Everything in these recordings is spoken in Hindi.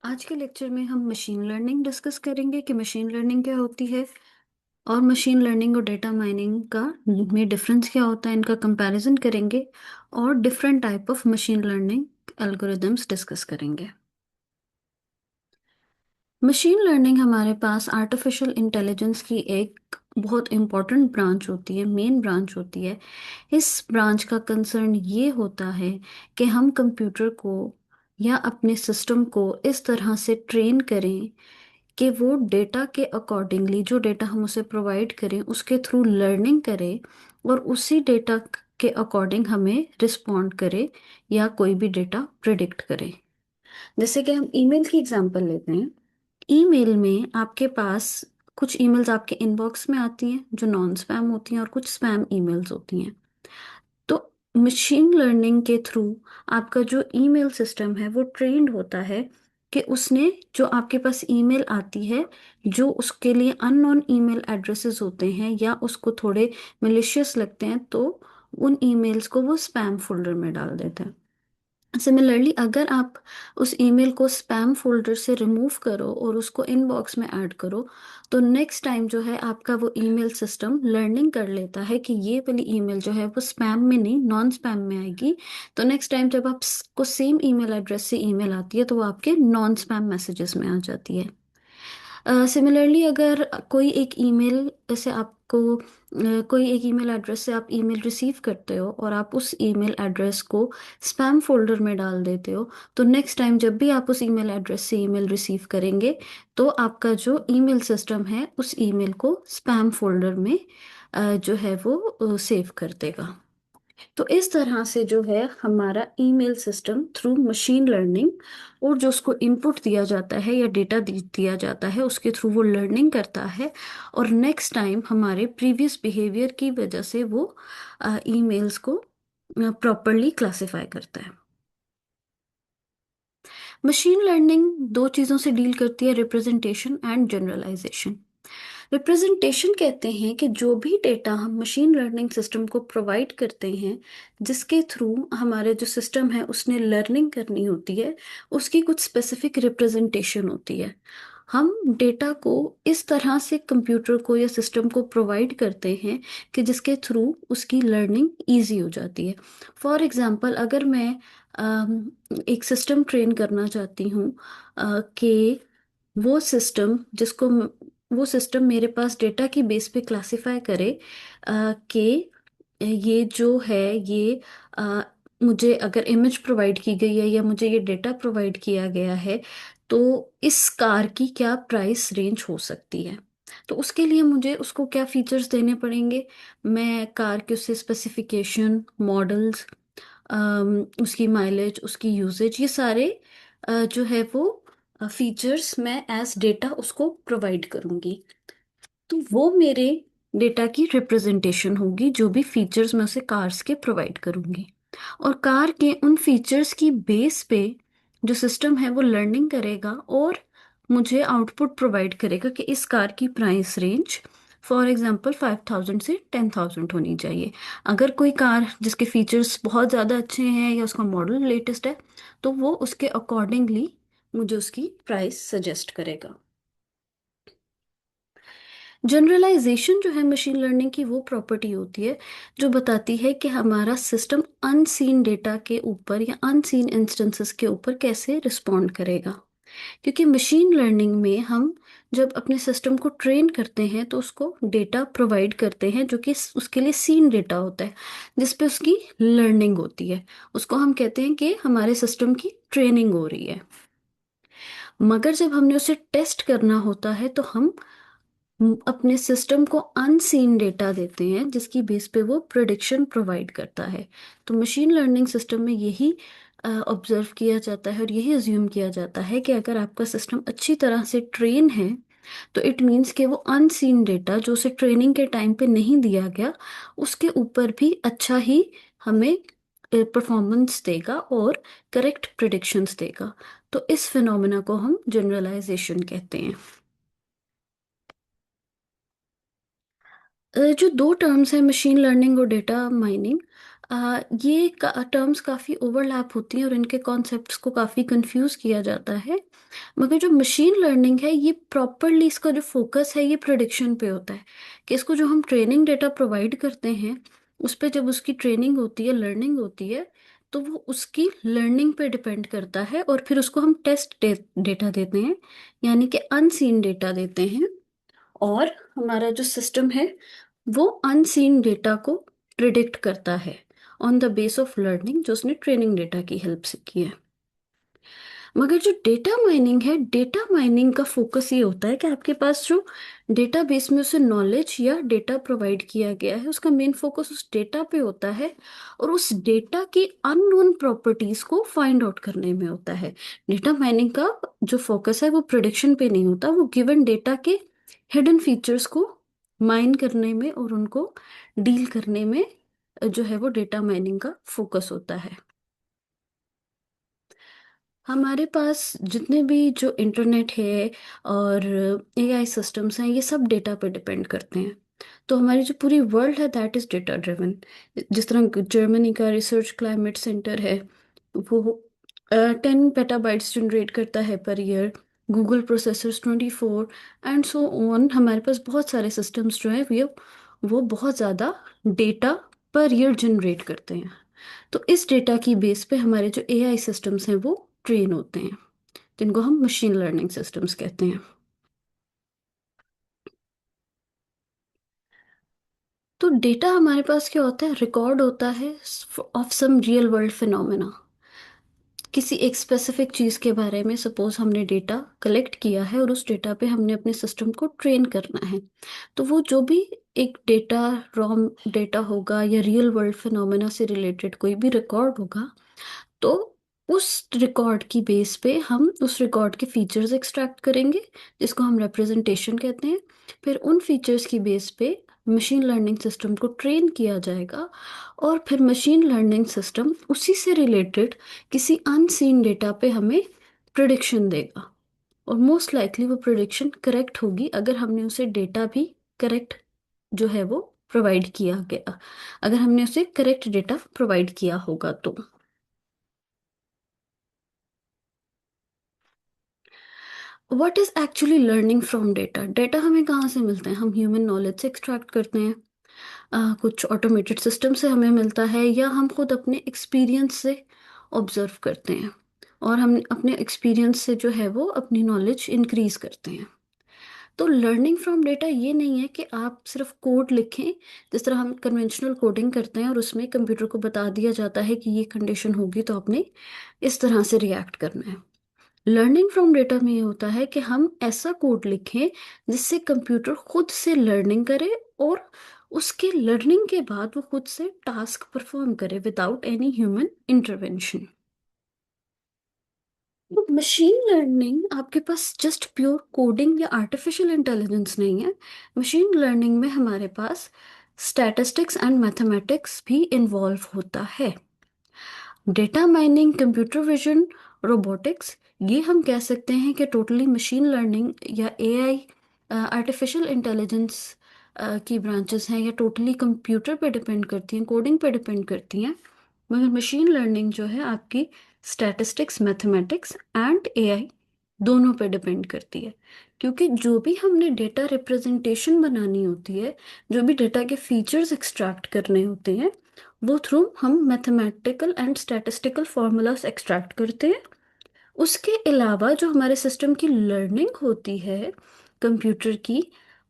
आज के लेक्चर में हम मशीन लर्निंग डिस्कस करेंगे कि मशीन लर्निंग क्या होती है और मशीन लर्निंग और डेटा माइनिंग का में डिफरेंस क्या होता है, इनका कंपैरिजन करेंगे और different type of machine learning algorithms discuss करेंगे। मशीन लर्निंग हमारे पास आर्टिफिशियल इंटेलिजेंस की एक बहुत इंपॉर्टेंट ब्रांच होती है, मेन ब्रांच होती है। इस ब्रांच का कंसर्न ये होता है कि हम कंप्यूटर को या अपने सिस्टम को इस तरह से ट्रेन करें कि वो डेटा के अकॉर्डिंगली, जो डेटा हम उसे प्रोवाइड करें उसके थ्रू लर्निंग करे और उसी डेटा के अकॉर्डिंग हमें रिस्पॉन्ड करे या कोई भी डेटा प्रिडिक्ट करे। जैसे कि हम ईमेल की एग्जांपल लेते हैं। ईमेल में आपके पास कुछ ईमेल्स आपके इनबॉक्स में आती हैं जो नॉन स्पैम होती हैं और कुछ स्पैम ईमेल्स होती हैं। तो मशीन लर्निंग के थ्रू आपका जो ईमेल सिस्टम है वो ट्रेंड होता है कि उसने जो आपके पास ईमेल आती है, जो उसके लिए अननोन ईमेल एड्रेसेस होते हैं या उसको थोड़े मिलिशियस लगते हैं, तो उन ईमेल्स को वो स्पैम फोल्डर में डाल देता है। सिमिलरली अगर आप उस ईमेल को स्पैम फोल्डर से रिमूव करो और उसको इनबॉक्स में ऐड करो, तो नेक्स्ट टाइम जो है आपका वो ईमेल सिस्टम लर्निंग कर लेता है कि ये वाली ईमेल जो है वो स्पैम में नहीं, नॉन स्पैम में आएगी। तो नेक्स्ट टाइम जब आपको सेम ईमेल एड्रेस से ईमेल आती है तो वो आपके नॉन स्पैम मैसेजेस में आ जाती है। सिमिलरली अगर कोई एक ईमेल से आपको कोई एक ईमेल एड्रेस से आप ईमेल रिसीव करते हो और आप उस ईमेल एड्रेस को स्पैम फोल्डर में डाल देते हो, तो नेक्स्ट टाइम जब भी आप उस ईमेल एड्रेस से ईमेल रिसीव करेंगे तो आपका जो ईमेल सिस्टम है उस ईमेल को स्पैम फोल्डर में जो है वो सेव कर देगा। तो इस तरह से जो है हमारा email system through machine learning, और जो उसको इनपुट दिया जाता है या डेटा दिया जाता है उसके थ्रू वो लर्निंग करता है और नेक्स्ट टाइम हमारे प्रीवियस बिहेवियर की वजह से वो ईमेल्स को प्रॉपरली क्लासिफाई करता है। मशीन लर्निंग दो चीज़ों से डील करती है, रिप्रेजेंटेशन एंड जनरलाइजेशन। रिप्रेजेंटेशन कहते हैं कि जो भी डेटा हम मशीन लर्निंग सिस्टम को प्रोवाइड करते हैं, जिसके थ्रू हमारे जो सिस्टम है उसने लर्निंग करनी होती है, उसकी कुछ स्पेसिफिक रिप्रेजेंटेशन होती है। हम डेटा को इस तरह से कंप्यूटर को या सिस्टम को प्रोवाइड करते हैं कि जिसके थ्रू उसकी लर्निंग इजी हो जाती है। फॉर एग्जांपल अगर मैं एक सिस्टम ट्रेन करना चाहती हूँ कि वो सिस्टम जिसको वो सिस्टम मेरे पास डेटा की बेस पे क्लासिफाई करे कि ये जो है ये अ, मुझे अगर इमेज प्रोवाइड की गई है या मुझे ये डेटा प्रोवाइड किया गया है, तो इस कार की क्या प्राइस रेंज हो सकती है। तो उसके लिए मुझे उसको क्या फीचर्स देने पड़ेंगे। मैं कार के उससे स्पेसिफिकेशन, मॉडल्स, उसकी माइलेज, उसकी यूजेज, ये सारे जो है वो फीचर्स मैं एज डेटा उसको प्रोवाइड करूंगी। तो वो मेरे डेटा की रिप्रेजेंटेशन होगी, जो भी फीचर्स मैं उसे कार्स के प्रोवाइड करूंगी। और कार के उन फीचर्स की बेस पे जो सिस्टम है वो लर्निंग करेगा और मुझे आउटपुट प्रोवाइड करेगा कि इस कार की प्राइस रेंज फॉर एग्जांपल 5,000 से 10,000 होनी चाहिए। अगर कोई कार जिसके फीचर्स बहुत ज़्यादा अच्छे हैं या उसका मॉडल लेटेस्ट है, तो वो उसके अकॉर्डिंगली मुझे उसकी प्राइस सजेस्ट करेगा। जनरलाइजेशन जो है मशीन लर्निंग की वो प्रॉपर्टी होती है जो बताती है कि हमारा सिस्टम अनसीन डेटा के ऊपर या अनसीन इंस्टेंसेस के ऊपर कैसे रिस्पॉन्ड करेगा। क्योंकि मशीन लर्निंग में हम जब अपने सिस्टम को ट्रेन करते हैं तो उसको डेटा प्रोवाइड करते हैं जो कि उसके लिए सीन डेटा होता है, जिस पे उसकी लर्निंग होती है। उसको हम कहते हैं कि हमारे सिस्टम की ट्रेनिंग हो रही है। मगर जब हमने उसे टेस्ट करना होता है तो हम अपने सिस्टम को अनसीन डेटा देते हैं जिसकी बेस पे वो प्रिडिक्शन प्रोवाइड करता है। तो मशीन लर्निंग सिस्टम में यही ऑब्जर्व किया जाता है और यही अज्यूम किया जाता है कि अगर आपका सिस्टम अच्छी तरह से ट्रेन है तो इट मीन्स कि वो अनसीन डेटा जो उसे ट्रेनिंग के टाइम पे नहीं दिया गया, उसके ऊपर भी अच्छा ही हमें परफॉर्मेंस देगा और करेक्ट प्रिडिक्शंस देगा। तो इस फिनोमेना को हम जनरलाइजेशन कहते हैं। जो दो टर्म्स हैं, मशीन लर्निंग और डेटा माइनिंग, ये टर्म्स काफ़ी ओवरलैप होती हैं और इनके कॉन्सेप्ट्स को काफ़ी कंफ्यूज किया जाता है। मगर जो मशीन लर्निंग है, ये प्रॉपरली इसका जो फोकस है ये प्रिडिक्शन पे होता है। कि इसको जो हम ट्रेनिंग डेटा प्रोवाइड करते हैं, उस पे जब उसकी ट्रेनिंग होती है, लर्निंग होती है, तो वो उसकी लर्निंग पे डिपेंड करता है और फिर उसको हम डेटा देते हैं, यानी कि अनसीन डेटा देते हैं। और हमारा जो सिस्टम है वो अनसीन डेटा को प्रिडिक्ट करता है on the base of learning जो उसने ट्रेनिंग डेटा की हेल्प से की है। मगर जो डेटा माइनिंग है, डेटा माइनिंग का फोकस ये होता है कि आपके पास जो डेटाबेस में उसे नॉलेज या डेटा प्रोवाइड किया गया है, उसका मेन फोकस उस डेटा पे होता है और उस डेटा की अननोन प्रॉपर्टीज को फाइंड आउट करने में होता है। डेटा माइनिंग का जो फोकस है वो प्रिडिक्शन पे नहीं होता, वो गिवन डेटा के हिडन फीचर्स को माइन करने में और उनको डील करने में जो है वो डेटा माइनिंग का फोकस होता है। हमारे पास जितने भी जो इंटरनेट है और एआई सिस्टम्स हैं, ये सब डेटा पर डिपेंड करते हैं। तो हमारी जो पूरी वर्ल्ड है दैट इज डेटा ड्रिवन। जिस तरह जर्मनी का रिसर्च क्लाइमेट सेंटर है, वो 10 पेटाबाइट्स जनरेट करता है per year. Google processors 24 and so on. हमारे पास बहुत सारे सिस्टम्स जो हैं वो बहुत ज़्यादा डेटा पर ईयर जनरेट करते हैं। तो इस डेटा की बेस पे हमारे जो एआई सिस्टम्स हैं वो ट्रेन होते हैं, जिनको हम मशीन लर्निंग सिस्टम्स कहते हैं। तो डेटा हमारे पास क्या होता है, रिकॉर्ड होता है of some real world phenomena. किसी एक स्पेसिफिक चीज़ के बारे में सपोज हमने डेटा कलेक्ट किया है और उस डेटा पे हमने अपने सिस्टम को ट्रेन करना है। तो वो जो भी एक डेटा, रॉ डेटा होगा या रियल वर्ल्ड फिनोमेना से रिलेटेड कोई भी रिकॉर्ड होगा, तो उस रिकॉर्ड की बेस पे हम उस रिकॉर्ड के फीचर्स एक्सट्रैक्ट करेंगे, जिसको हम रिप्रेजेंटेशन कहते हैं। फिर उन फीचर्स की बेस पे मशीन लर्निंग सिस्टम को ट्रेन किया जाएगा और फिर मशीन लर्निंग सिस्टम उसी से रिलेटेड किसी अनसीन डेटा पे हमें प्रिडिक्शन देगा। और मोस्ट लाइकली वो प्रिडिक्शन करेक्ट होगी अगर हमने उसे डेटा भी करेक्ट जो है वो प्रोवाइड किया गया, अगर हमने उसे करेक्ट डेटा प्रोवाइड किया होगा तो। What is actually learning from data? Data हमें कहाँ से मिलते हैं? हम ह्यूमन नॉलेज से एक्सट्रैक्ट करते हैं, कुछ ऑटोमेटेड सिस्टम से हमें मिलता है, या हम खुद अपने एक्सपीरियंस से ऑब्जर्व करते हैं और हम अपने एक्सपीरियंस से जो है वो अपनी नॉलेज इंक्रीज करते हैं। तो लर्निंग फ्रॉम डेटा ये नहीं है कि आप सिर्फ कोड लिखें, जिस तरह हम कन्वेंशनल कोडिंग करते हैं और उसमें कंप्यूटर को बता दिया जाता है कि ये कंडीशन होगी तो आपने इस तरह से रिएक्ट करना है। लर्निंग फ्रॉम डेटा में ये होता है कि हम ऐसा कोड लिखें जिससे कंप्यूटर खुद से लर्निंग करे और उसके लर्निंग के बाद वो खुद से टास्क परफॉर्म करे विदाउट एनी ह्यूमन इंटरवेंशन। तो मशीन लर्निंग आपके पास जस्ट प्योर कोडिंग या आर्टिफिशियल इंटेलिजेंस नहीं है। मशीन लर्निंग में हमारे पास स्टैटिस्टिक्स एंड मैथमेटिक्स भी इन्वॉल्व होता है। Data mining, computer vision, robotics, ये हम कह सकते हैं कि टोटली मशीन लर्निंग या एआई, आर्टिफिशियल इंटेलिजेंस की ब्रांचेस हैं, या टोटली कंप्यूटर पे डिपेंड करती हैं, कोडिंग पे डिपेंड करती हैं। मगर मशीन लर्निंग जो है आपकी स्टैटिस्टिक्स, मैथमेटिक्स एंड एआई दोनों पे डिपेंड करती है। क्योंकि जो भी हमने डेटा रिप्रेजेंटेशन बनानी होती है, जो भी डेटा के फीचर्स एक्सट्रैक्ट करने होते हैं, वो थ्रू हम mathematical and statistical formulas extract करते हैं। उसके अलावा जो हमारे सिस्टम की लर्निंग होती है कंप्यूटर की,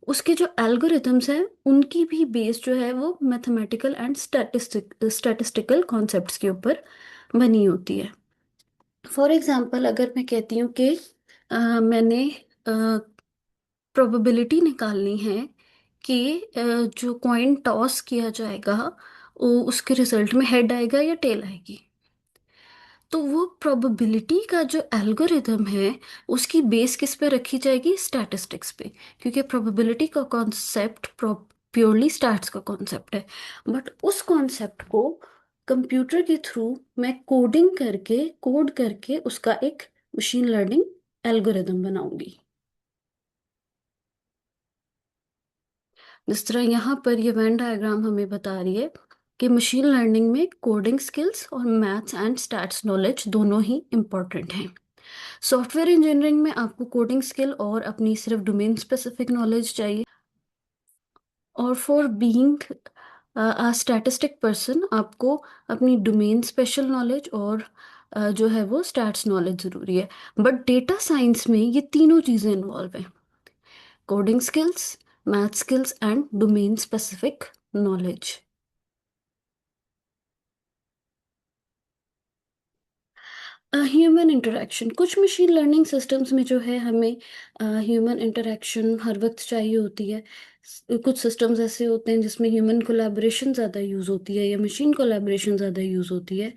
उसके जो एल्गोरिथम्स हैं उनकी भी बेस जो है वो मैथमेटिकल एंड स्टैटिस्टिकल कॉन्सेप्ट्स के ऊपर बनी होती है। फॉर एग्जांपल, अगर मैं कहती हूँ कि मैंने प्रोबेबिलिटी निकालनी है कि जो कॉइन टॉस किया जाएगा वो उसके रिजल्ट में हेड आएगा या टेल आएगी, तो वो प्रोबेबिलिटी का जो एल्गोरिदम है उसकी बेस किस पे रखी जाएगी? स्टैटिस्टिक्स पे। क्योंकि प्रोबेबिलिटी का कॉन्सेप्ट प्योरली स्टैट्स का कॉन्सेप्ट है। बट उस कॉन्सेप्ट को कंप्यूटर के थ्रू मैं कोड करके उसका एक मशीन लर्निंग एल्गोरिदम बनाऊंगी। जिस तरह यहाँ पर ये वेन डायग्राम हमें बता रही है कि मशीन लर्निंग में कोडिंग स्किल्स और मैथ्स एंड स्टैट्स नॉलेज दोनों ही इम्पॉर्टेंट हैं। सॉफ्टवेयर इंजीनियरिंग में आपको कोडिंग स्किल और अपनी सिर्फ डोमेन स्पेसिफिक नॉलेज चाहिए, और for being a statistic person आपको अपनी डोमेन स्पेशल नॉलेज और जो है वो स्टैट्स नॉलेज ज़रूरी है। बट डेटा साइंस में ये तीनों चीज़ें इन्वॉल्व हैं: coding skills, math skills and domain specific knowledge. Human interaction, कुछ मशीन लर्निंग सिस्टम्स में जो है हमें ह्यूमन इंटरेक्शन हर वक्त चाहिए होती है। कुछ सिस्टम्स ऐसे होते हैं जिसमें ह्यूमन कोलैबोरेशन ज़्यादा यूज़ होती है या मशीन कोलैबोरेशन ज़्यादा यूज़ होती है,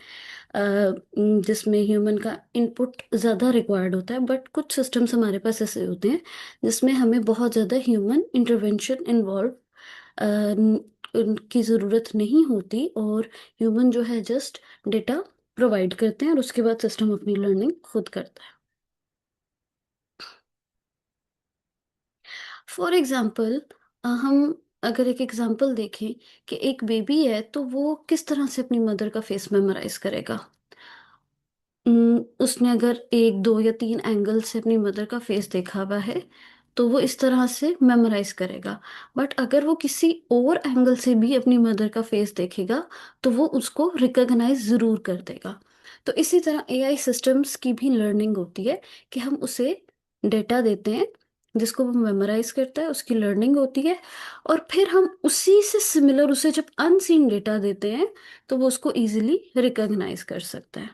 जिसमें ह्यूमन का इनपुट ज़्यादा रिक्वायर्ड होता है। बट कुछ सिस्टम्स हमारे पास ऐसे होते हैं जिसमें हमें बहुत ज़्यादा ह्यूमन इंटरवेंशन इन्वॉल्व की ज़रूरत नहीं होती, और ह्यूमन जो है जस्ट डेटा प्रोवाइड करते हैं और उसके बाद सिस्टम अपनी लर्निंग खुद करता है। फॉर एग्जाम्पल, हम अगर एक एग्जाम्पल देखें कि एक बेबी है तो वो किस तरह से अपनी मदर का फेस मेमोराइज करेगा। उसने अगर एक दो या तीन एंगल से अपनी मदर का फेस देखा हुआ है तो वो इस तरह से मेमोराइज करेगा। बट अगर वो किसी और एंगल से भी अपनी मदर का फेस देखेगा तो वो उसको रिकॉग्नाइज जरूर कर देगा। तो इसी तरह एआई सिस्टम्स की भी लर्निंग होती है कि हम उसे डेटा देते हैं जिसको वो मेमोराइज करता है, उसकी लर्निंग होती है, और फिर हम उसी से सिमिलर उसे जब अनसीन डेटा देते हैं तो वो उसको इजीली रिकॉग्नाइज कर सकता है।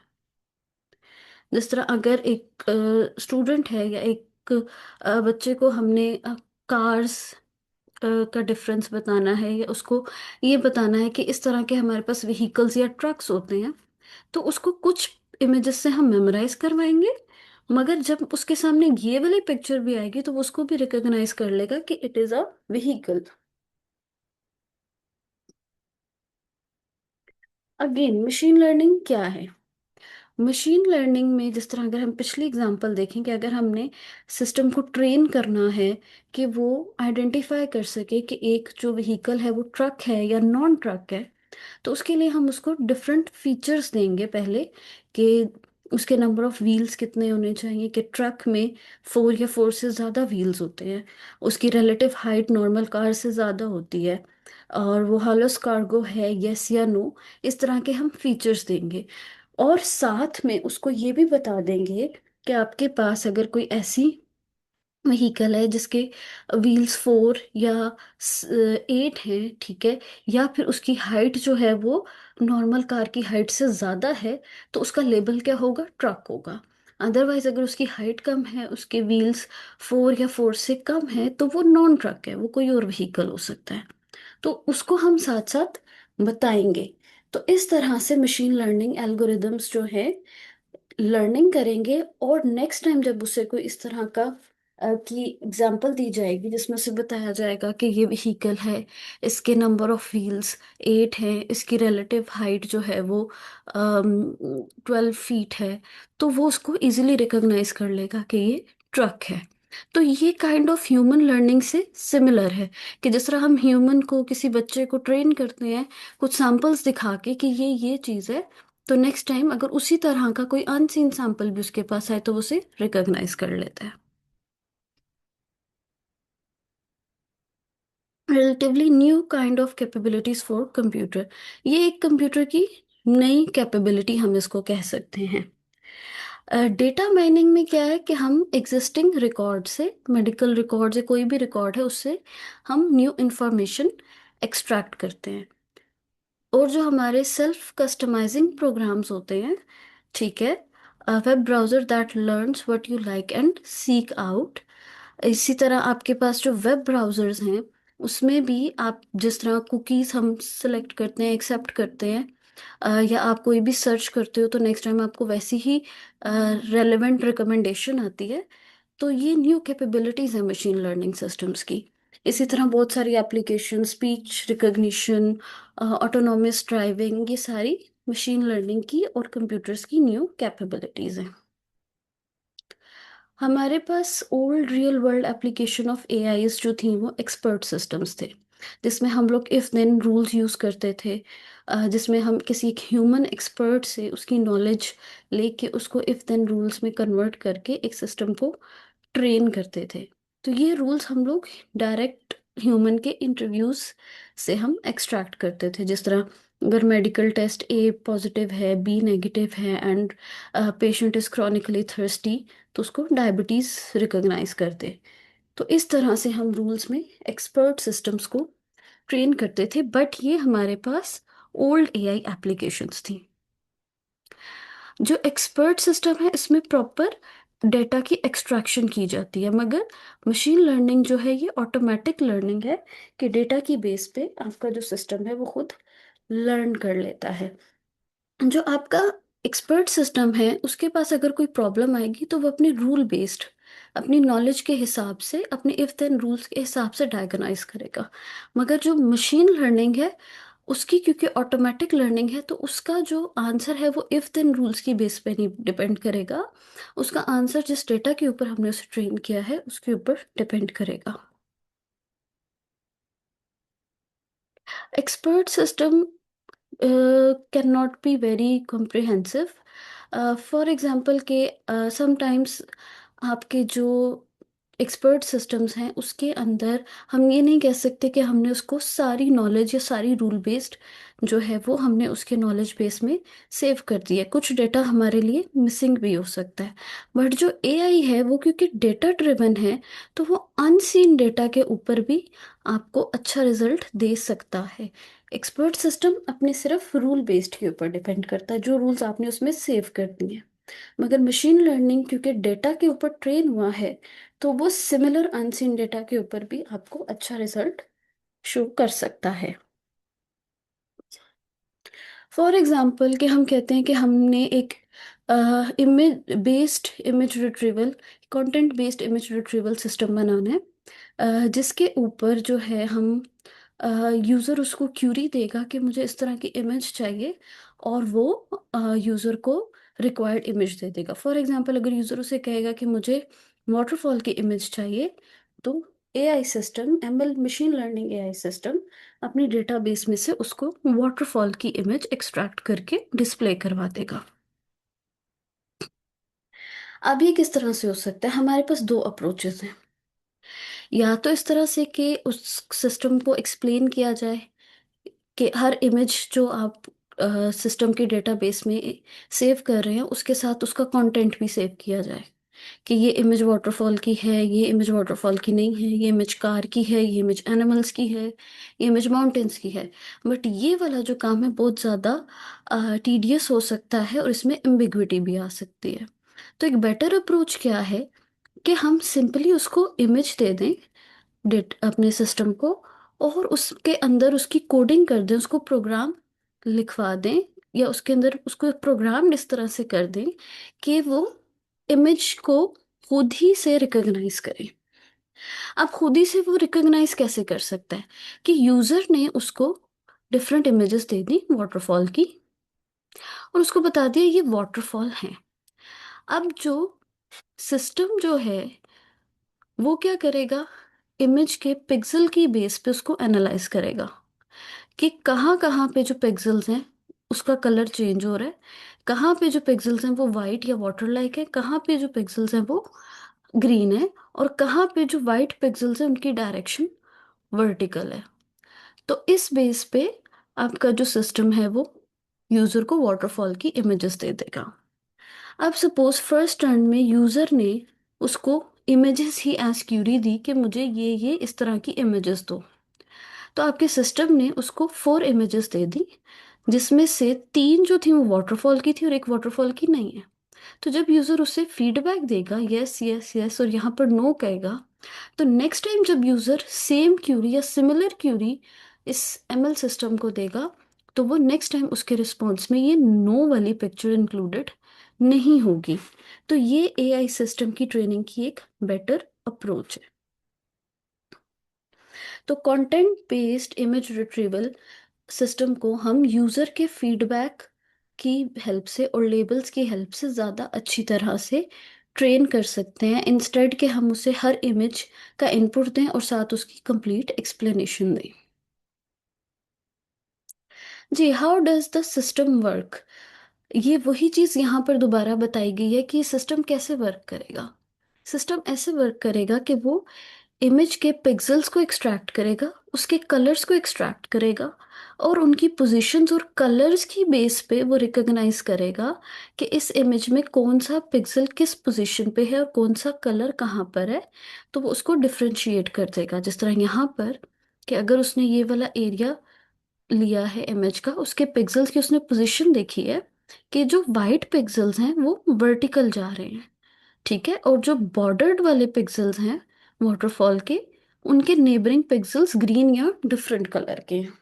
जिस तरह अगर एक स्टूडेंट है या एक बच्चे को हमने कार्स का डिफरेंस बताना है या उसको ये बताना है कि इस तरह के हमारे पास व्हीकल्स या ट्रक्स होते हैं, तो उसको कुछ इमेजेस से हम मेमोराइज करवाएंगे, मगर जब उसके सामने ये वाली पिक्चर भी आएगी तो वो उसको भी रिकॉग्नाइज कर लेगा कि it is a vehicle. Again machine learning क्या है? मशीन लर्निंग में जिस तरह अगर हम पिछली एग्जांपल देखें कि अगर हमने सिस्टम को ट्रेन करना है कि वो आइडेंटिफाई कर सके कि एक जो व्हीकल है वो ट्रक है या नॉन ट्रक है, तो उसके लिए हम उसको डिफरेंट फीचर्स देंगे पहले, कि उसके नंबर ऑफ व्हील्स कितने होने चाहिए, कि ट्रक में 4 या 4 से ज़्यादा व्हील्स होते हैं, उसकी रिलेटिव हाइट नॉर्मल कार से ज़्यादा होती है, और वो हॉलोस कार्गो है यस या नो। इस तरह के हम फीचर्स देंगे, और साथ में उसको ये भी बता देंगे कि आपके पास अगर कोई ऐसी व्हीकल है जिसके व्हील्स 4 या 8 हैं, ठीक है, या फिर उसकी हाइट जो है वो नॉर्मल कार की हाइट से ज़्यादा है, तो उसका लेबल क्या होगा? ट्रक होगा। अदरवाइज अगर उसकी हाइट कम है, उसके व्हील्स 4 या 4 से कम है, तो वो नॉन ट्रक है, वो कोई और व्हीकल हो सकता है। तो उसको हम साथ साथ बताएंगे। तो इस तरह से मशीन लर्निंग एल्गोरिदम्स जो है लर्निंग करेंगे, और नेक्स्ट टाइम जब उसे कोई इस तरह का की एग्जांपल दी जाएगी जिसमें से बताया जाएगा कि ये व्हीकल है, इसके नंबर ऑफ व्हील्स 8 हैं, इसकी रिलेटिव हाइट जो है वो 12 फीट है, तो वो उसको इजीली रिकॉग्नाइज कर लेगा कि ये ट्रक है। तो ये काइंड ऑफ ह्यूमन लर्निंग से सिमिलर है, कि जिस तरह हम ह्यूमन को किसी बच्चे को ट्रेन करते हैं कुछ सैंपल्स दिखा के कि ये चीज़ है, तो नेक्स्ट टाइम अगर उसी तरह का कोई अनसीन सैंपल भी उसके पास आए तो वो उसे रिकॉग्नाइज कर लेता है। Relatively new kind of capabilities for computer, ये एक कंप्यूटर की नई कैपेबिलिटी हम इसको कह सकते हैं। डेटा माइनिंग में क्या है कि हम एग्जिस्टिंग रिकॉर्ड से, मेडिकल रिकॉर्ड से, कोई भी रिकॉर्ड है उससे हम न्यू इंफॉर्मेशन एक्सट्रैक्ट करते हैं। और जो हमारे सेल्फ कस्टमाइजिंग प्रोग्राम्स होते हैं, ठीक है, web browser that learns what you like and seek out. इसी तरह आपके पास जो वेब ब्राउजर्स हैं उसमें भी आप जिस तरह कुकीज हम सेलेक्ट करते हैं, एक्सेप्ट करते हैं, या आप कोई भी सर्च करते हो तो नेक्स्ट टाइम आपको वैसी ही रेलेवेंट रिकमेंडेशन आती है। तो ये न्यू कैपेबिलिटीज है मशीन लर्निंग सिस्टम्स की। इसी तरह बहुत सारी application, speech recognition, autonomous driving, ये सारी मशीन लर्निंग की और कंप्यूटर्स की न्यू कैपेबिलिटीज हैं। हमारे पास old real world application of AIs जो थी वो एक्सपर्ट सिस्टम्स थे। जिसमें हम लोग इफ देन रूल्स यूज करते थे, जिसमें हम किसी एक ह्यूमन एक्सपर्ट से उसकी नॉलेज लेके उसको इफ देन रूल्स में कन्वर्ट करके एक सिस्टम को ट्रेन करते थे। तो ये रूल्स हम लोग डायरेक्ट ह्यूमन के इंटरव्यूज से हम एक्सट्रैक्ट करते थे। जिस तरह अगर मेडिकल टेस्ट ए पॉजिटिव है, बी नेगेटिव है, and patient is chronically thirsty, तो उसको डायबिटीज रिकॉग्नाइज करते। तो इस तरह से हम रूल्स में एक्सपर्ट सिस्टम्स को ट्रेन करते थे, बट ये हमारे पास ओल्ड एआई एप्लीकेशंस थी। जो एक्सपर्ट सिस्टम है इसमें प्रॉपर डेटा की एक्सट्रैक्शन की जाती है, मगर मशीन लर्निंग जो है ये ऑटोमेटिक लर्निंग है कि डेटा की बेस पे आपका जो सिस्टम है वो खुद लर्न कर लेता है। जो आपका एक्सपर्ट सिस्टम है उसके पास अगर कोई प्रॉब्लम आएगी तो वो अपने रूल बेस्ड, अपनी नॉलेज के हिसाब से, अपने इफ देन रूल्स के हिसाब से डायगोनाइज करेगा। मगर जो मशीन लर्निंग है उसकी, क्योंकि ऑटोमेटिक लर्निंग है, तो उसका जो आंसर है वो इफ देन रूल्स की बेस पे नहीं डिपेंड करेगा। उसका आंसर जिस डेटा के ऊपर हमने उसे ट्रेन किया है उसके ऊपर डिपेंड करेगा। Expert system can not be very comprehensive. For example के समटाइम्स आपके जो एक्सपर्ट सिस्टम्स हैं उसके अंदर हम ये नहीं कह सकते कि हमने उसको सारी नॉलेज या सारी रूल बेस्ड जो है वो हमने उसके नॉलेज बेस में सेव कर दिया। कुछ डेटा हमारे लिए मिसिंग भी हो सकता है। बट जो एआई है वो क्योंकि डेटा ड्रिवन है, तो वो अनसीन डेटा के ऊपर भी आपको अच्छा रिजल्ट दे सकता है। एक्सपर्ट सिस्टम अपने सिर्फ रूल बेस्ड के ऊपर डिपेंड करता है, जो रूल्स आपने उसमें सेव कर दिए। मगर मशीन लर्निंग क्योंकि डेटा के ऊपर ट्रेन हुआ है, तो वो सिमिलर अनसीन डेटा के ऊपर भी आपको अच्छा रिजल्ट शो कर सकता है। फॉर एग्जाम्पल कि हम कहते हैं कि हमने एक image retrieval content based image retrieval system बनाना है, जिसके ऊपर जो है हम यूज़र उसको क्यूरी देगा कि मुझे इस तरह की इमेज चाहिए, और वो यूज़र को रिक्वायर्ड इमेज दे देगा। फॉर एग्जांपल अगर यूज़र उसे कहेगा कि मुझे वाटरफॉल की इमेज चाहिए, तो AI system, ML machine learning AI system अपनी डेटाबेस में से उसको वाटरफॉल की इमेज एक्सट्रैक्ट करके डिस्प्ले करवा देगा। अब ये किस तरह से हो सकता है? हमारे पास दो अप्रोचेस हैं। या तो इस तरह से कि उस सिस्टम को एक्सप्लेन किया जाए कि हर इमेज जो आप सिस्टम के डेटाबेस में सेव कर रहे हैं उसके साथ उसका कंटेंट भी सेव किया जाए, कि ये इमेज वाटरफॉल की है, ये इमेज वाटरफॉल की नहीं है, ये इमेज कार की है, ये इमेज एनिमल्स की है, ये इमेज माउंटेन्स की है। बट ये वाला जो काम है बहुत ज़्यादा टीडियस हो सकता है और इसमें एम्बिग्विटी भी आ सकती है। तो एक बेटर अप्रोच क्या है कि हम सिंपली उसको इमेज दे दें, डेट अपने सिस्टम को, और उसके अंदर उसकी कोडिंग कर दें, उसको प्रोग्राम लिखवा दें, या उसके अंदर उसको प्रोग्राम इस तरह से कर दें कि वो इमेज को खुद ही से रिकॉग्नाइज करे। अब खुद ही से वो रिकॉग्नाइज कैसे कर सकता है? कि यूजर ने उसको डिफरेंट इमेजेस दे दी वाटरफॉल की, और उसको बता दिया ये वाटरफॉल है। अब जो सिस्टम जो है वो क्या करेगा, इमेज के पिक्सल की बेस पे उसको एनालाइज करेगा कि कहाँ कहाँ पे जो पिक्सेल्स हैं उसका कलर चेंज हो रहा है, कहाँ पे जो पिक्सेल्स हैं वो वाइट या वाटर लाइक है, कहाँ पे जो पिक्सेल्स हैं वो ग्रीन है, और कहाँ पे जो वाइट पिक्सेल्स हैं उनकी डायरेक्शन वर्टिकल है। तो इस बेस पे आपका जो सिस्टम है वो यूजर को वाटरफॉल की इमेजेस दे देगा। अब सपोज फर्स्ट टर्न में यूजर ने उसको इमेजेस ही एज क्यूरी दी कि मुझे ये इस तरह की इमेजेस दो, तो आपके सिस्टम ने उसको 4 इमेजेस दे दी, जिसमें से 3 जो थी वो वाटरफॉल की थी और एक वाटरफॉल की नहीं है। तो जब यूजर उसे फीडबैक देगा यस यस यस और यहाँ पर नो कहेगा, तो नेक्स्ट टाइम जब यूजर सेम क्यूरी या सिमिलर क्यूरी इस एमएल सिस्टम को देगा, तो वो नेक्स्ट टाइम उसके रिस्पॉन्स में ये नो वाली पिक्चर इंक्लूडेड नहीं होगी। तो ये एआई सिस्टम की ट्रेनिंग की एक बेटर अप्रोच है। तो content based image retrieval system को हम यूजर के फीडबैक की हेल्प से और लेबल्स की हेल्प से ज़्यादा अच्छी तरह से ट्रेन कर सकते हैं, इंस्टेड के हम उसे हर इमेज का इनपुट दें और साथ उसकी कंप्लीट एक्सप्लेनेशन दें। जी, how does the system work, ये वही चीज यहाँ पर दोबारा बताई गई है कि सिस्टम कैसे वर्क करेगा। सिस्टम ऐसे वर्क करेगा कि वो इमेज के पिक्सेल्स को एक्सट्रैक्ट करेगा, उसके कलर्स को एक्सट्रैक्ट करेगा, और उनकी पोजीशंस और कलर्स की बेस पे वो रिकॉग्नाइज करेगा कि इस इमेज में कौन सा पिक्सेल किस पोजीशन पे है और कौन सा कलर कहाँ पर है। तो वो उसको डिफरेंशिएट कर देगा, जिस तरह यहाँ पर कि अगर उसने ये वाला एरिया लिया है इमेज का, उसके पिक्सेल्स की उसने पोजीशन देखी है कि जो वाइट पिक्सेल्स हैं वो वर्टिकल जा रहे हैं, ठीक है, और जो बॉर्डर्ड वाले पिक्सेल्स हैं वाटरफॉल के, उनके नेबरिंग पिक्सेल्स ग्रीन या डिफरेंट कलर के हैं।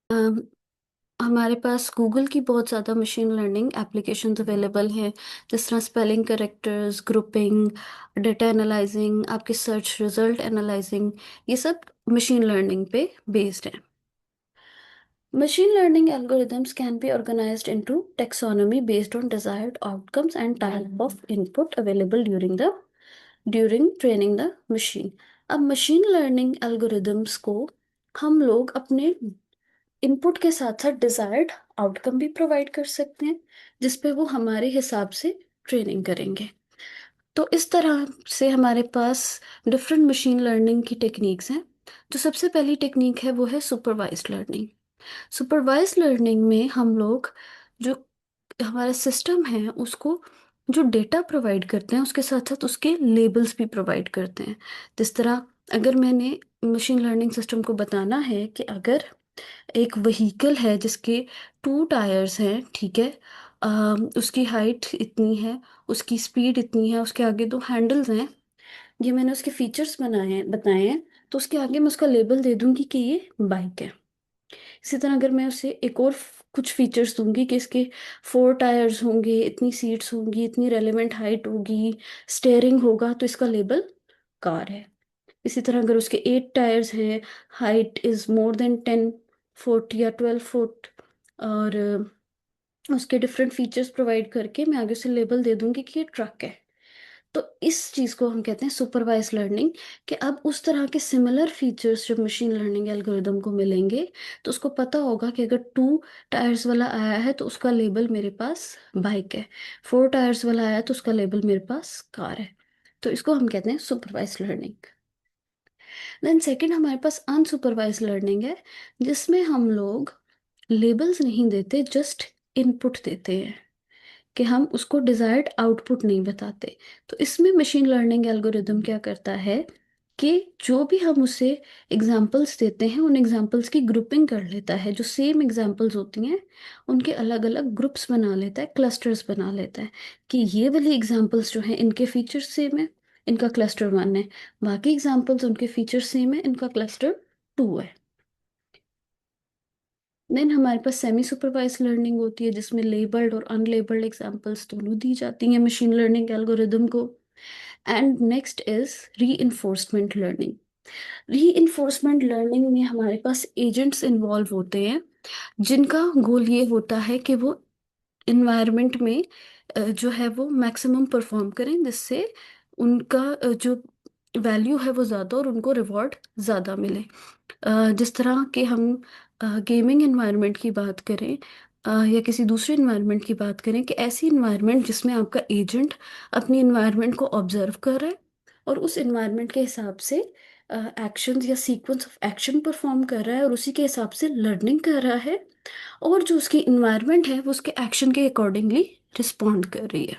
अम, हमारे पास गूगल की बहुत ज़्यादा मशीन लर्निंग एप्लीकेशंस अवेलेबल हैं, जिस तरह spelling characters, grouping, data analysing, आपके सर्च रिजल्ट एनालाइजिंग, ये सब मशीन लर्निंग पे बेस्ड है। Machine learning algorithms can be organized into taxonomy based on desired outcomes and type of input available during training the machine. अब machine learning algorithms को हम लोग अपने इनपुट के साथ साथ डिजायर्ड आउटकम भी प्रोवाइड कर सकते हैं, जिसपे वो हमारे हिसाब से ट्रेनिंग करेंगे। तो इस तरह से हमारे पास डिफरेंट मशीन लर्निंग की टेक्निक्स हैं। जो सबसे पहली टेक्निक है वो है सुपरवाइज्ड लर्निंग। सुपरवाइज लर्निंग में हम लोग जो हमारा सिस्टम है उसको जो डेटा प्रोवाइड करते हैं उसके साथ साथ उसके लेबल्स भी प्रोवाइड करते हैं। जिस तरह अगर मैंने मशीन लर्निंग सिस्टम को बताना है कि अगर एक व्हीकल है जिसके 2 टायर्स हैं, ठीक है, उसकी हाइट इतनी है, उसकी स्पीड इतनी है, उसके आगे 2 हैंडल्स हैं, ये मैंने उसके फीचर्स बनाए हैं बताए हैं, तो उसके आगे मैं उसका लेबल दे दूंगी कि ये बाइक है। इसी तरह अगर मैं उसे एक और कुछ फीचर्स दूंगी कि इसके 4 टायर्स होंगे, इतनी सीट्स होंगी, इतनी रेलेवेंट हाइट होगी, स्टेयरिंग होगा, तो इसका लेबल कार है। इसी तरह अगर उसके 8 टायर्स हैं, height is more than 10 foot या 12 फुट, और उसके डिफरेंट फीचर्स प्रोवाइड करके मैं आगे उसे लेबल दे दूंगी कि ये ट्रक है। तो इस चीज को हम कहते हैं सुपरवाइज लर्निंग, कि अब उस तरह के सिमिलर फीचर्स जब मशीन लर्निंग एल्गोरिदम को मिलेंगे तो उसको पता होगा कि अगर 2 टायर्स वाला आया है तो उसका लेबल मेरे पास बाइक है, 4 टायर्स वाला आया है तो उसका लेबल मेरे पास कार है। तो इसको हम कहते हैं सुपरवाइज लर्निंग। देन सेकंड हमारे पास अनसुपरवाइज लर्निंग है, जिसमें हम लोग लेबल्स नहीं देते, जस्ट इनपुट देते हैं, कि हम उसको डिजायर्ड आउटपुट नहीं बताते। तो इसमें मशीन लर्निंग एल्गोरिदम क्या करता है कि जो भी हम उसे एग्जाम्पल्स देते हैं उन एग्जाम्पल्स की ग्रुपिंग कर लेता है, जो सेम एग्जाम्पल्स होती हैं उनके अलग अलग ग्रुप्स बना लेता है, क्लस्टर्स बना लेता है, कि ये वाली एग्जाम्पल्स जो हैं इनके फीचर्स सेम है, इनका क्लस्टर 1 है, बाकी एग्जाम्पल्स उनके फीचर्स सेम है, इनका क्लस्टर 2 है। देन हमारे पास सेमी सुपरवाइज लर्निंग होती है, जिसमें लेबल्ड और अनलेबल्ड एग्जांपल्स दोनों दी जाती हैं मशीन लर्निंग एल्गोरिदम को। एंड नेक्स्ट इज री लर्निंग। री लर्निंग में हमारे पास एजेंट्स इन्वॉल्व होते हैं, जिनका गोल ये होता है कि वो इन्वायरमेंट में जो है वो मैक्सिमम परफॉर्म करें, जिससे उनका जो वैल्यू है वो ज़्यादा और उनको रिवॉर्ड ज़्यादा मिले। जिस तरह के हम गेमिंग इन्वायरमेंट की बात करें, या किसी दूसरे इन्वायरमेंट की बात करें, कि ऐसी इन्वायरमेंट जिसमें आपका एजेंट अपनी इन्वायरमेंट को ऑब्जर्व कर रहा है और उस इन्वायरमेंट के हिसाब से एक्शंस या सीक्वेंस ऑफ एक्शन परफॉर्म कर रहा है और उसी के हिसाब से लर्निंग कर रहा है, और जो उसकी इन्वायरमेंट है वो उसके एक्शन के अकॉर्डिंगली रिस्पॉन्ड कर रही है।